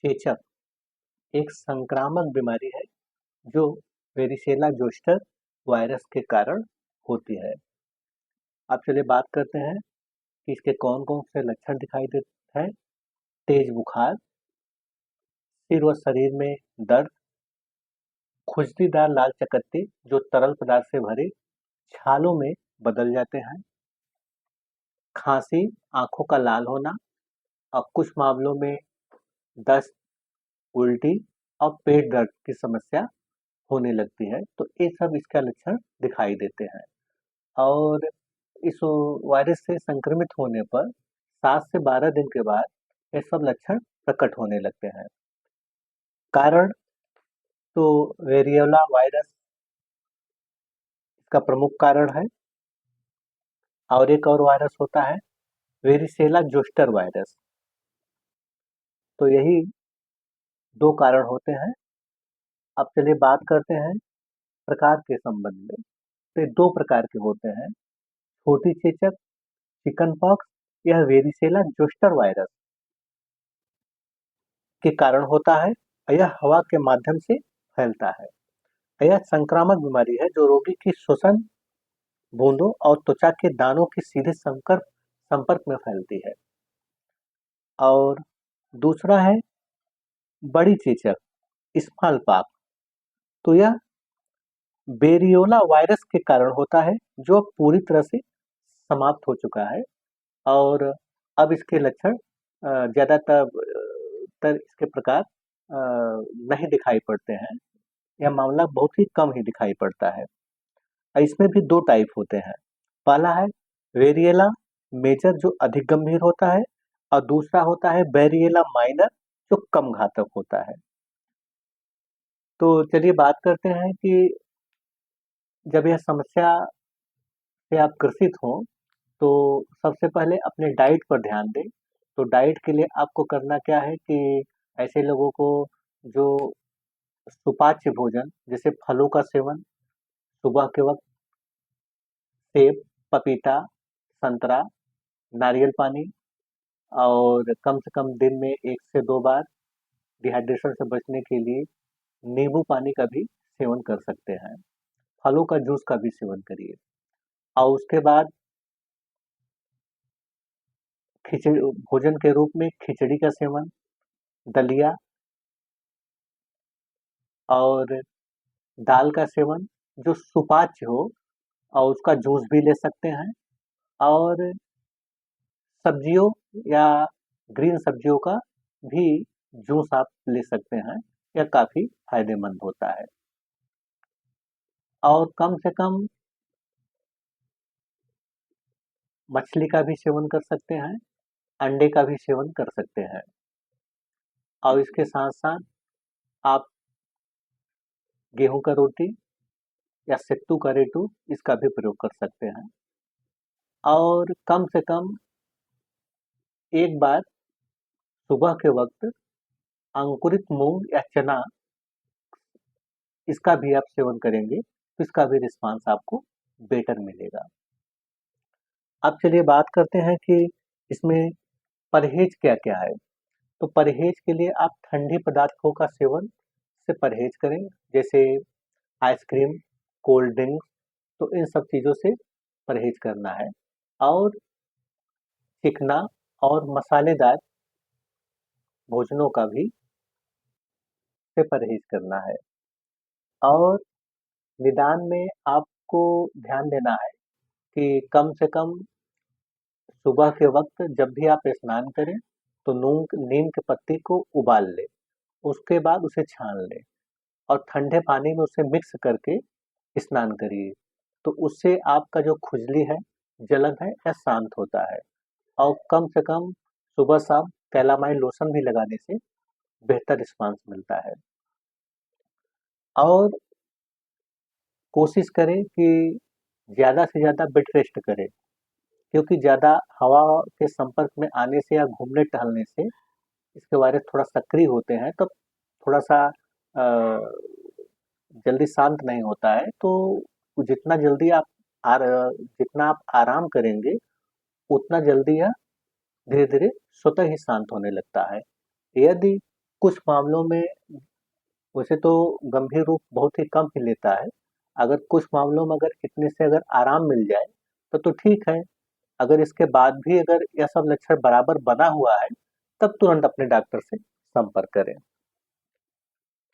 चेचक एक संक्रामक बीमारी है जो वेरिसेला जोस्टर वायरस के कारण होती है। अब चलिए बात करते हैं कि इसके कौन-कौन से लक्षण दिखाई देते हैं। तेज बुखार, सिर व शरीर में दर्द, खुजलीदार लाल चकत्ते जो तरल पदार्थ से भरे छालों में बदल जाते हैं, खांसी, आंखों का लाल होना और कुछ मामलों में दस्त, उल्टी और पेट दर्द की समस्या होने लगती है। तो ये सब इसका लक्षण दिखाई देते हैं और इस वायरस से संक्रमित होने पर 7 से 12 दिन के बाद ये सब लक्षण प्रकट होने लगते हैं। कारण तो वेरियोला वायरस इसका प्रमुख कारण है और एक और वायरस होता है वेरिसेला जोस्टर वायरस। तो यही 2 कारण होते हैं। अब चलिए बात करते हैं प्रकार के संबंध में। तो ये 2 प्रकार के होते हैं, छोटी चेचक, चिकन पॉक्स। यह वेरिसेला जोस्टर वायरस के कारण होता है। यह हवा के माध्यम से फैलता है। यह संक्रामक बीमारी है जो रोगी की श्वसन, बूंदों और त्वचा के दानों के सीधे संपर्क में फैलती है। और दूसरा है बड़ी चेचक, स्मॉल पॉक्स। तो यह वेरियोला वायरस के कारण होता है जो पूरी तरह से समाप्त हो चुका है और अब इसके लक्षण ज़्यादातर इसके प्रकार नहीं दिखाई पड़ते हैं। यह मामला बहुत ही कम ही दिखाई पड़ता है। इसमें भी 2 टाइप होते हैं। पहला है वेरिएला मेजर जो अधिक गंभीर होता है और दूसरा होता है वेरिएला माइनर जो कम घातक होता है। तो चलिए बात करते हैं कि जब यह समस्या से आप ग्रसित हों तो सबसे पहले अपने डाइट पर ध्यान दें। तो डाइट के लिए आपको करना क्या है कि ऐसे लोगों को जो सुपाच्य भोजन जैसे फलों का सेवन सुबह के वक्त, सेब, पपीता, संतरा, नारियल पानी और कम से कम दिन में 1 से 2 बार डिहाइड्रेशन से बचने के लिए नींबू पानी का भी सेवन कर सकते हैं। फलों का जूस का भी सेवन करिए और उसके बाद खिचड़ी भोजन के रूप में खिचड़ी का सेवन, दलिया और दाल का सेवन जो सुपाच्य हो और उसका जूस भी ले सकते हैं और सब्जियों या ग्रीन सब्जियों का भी जूस आप ले सकते हैं। यह काफ़ी फायदेमंद होता है और कम से कम मछली का भी सेवन कर सकते हैं, अंडे का भी सेवन कर सकते हैं और इसके साथ-साथ आप गेहूँ का रोटी या सत्तू का रेटू इसका भी प्रयोग कर सकते हैं और कम से कम एक बार सुबह के वक्त अंकुरित मूंग या चना इसका भी आप सेवन करेंगे तो इसका भी रिस्पांस आपको बेटर मिलेगा। अब चलिए बात करते हैं कि इसमें परहेज क्या-क्या है। तो परहेज के लिए आप ठंडी पदार्थों का सेवन से परहेज करें जैसे आइसक्रीम, कोल्ड ड्रिंक्स। तो इन सब चीज़ों से परहेज करना है और चिकना और मसालेदार भोजनों का भी से परहेज करना है और निदान में आपको ध्यान देना है कि कम से कम सुबह के वक्त जब भी आप स्नान करें तो नीम के पत्ती को उबाल लें, उसके बाद उसे छान लें और ठंडे पानी में उसे मिक्स करके स्नान करिए। तो उससे आपका जो खुजली है, जलन है, यह शांत होता है और कम से कम सुबह-शाम कैलामाइन लोशन भी लगाने से बेहतर रिस्पॉन्स मिलता है और कोशिश करें कि ज़्यादा से ज़्यादा बेड रेस्ट करें क्योंकि ज़्यादा हवा के संपर्क में आने से या घूमने-टहलने से इसके वायरस थोड़ा सक्रिय होते हैं, तो थोड़ा-सा जल्दी शांत नहीं होता है। तो जितना जल्दी आप आर जितना आप आराम करेंगे, उतना जल्दी यह धीरे-धीरे स्वतः ही शांत होने लगता है। यदि कुछ मामलों में वैसे तो गंभीर रूप बहुत ही कम ही लेता है। अगर कुछ मामलों में अगर इतने से अगर आराम मिल जाए तो ठीक है। अगर इसके बाद भी अगर यह सब लक्षण बराबर बना हुआ है, तब तुरंत अपने डॉक्टर से संपर्क करें।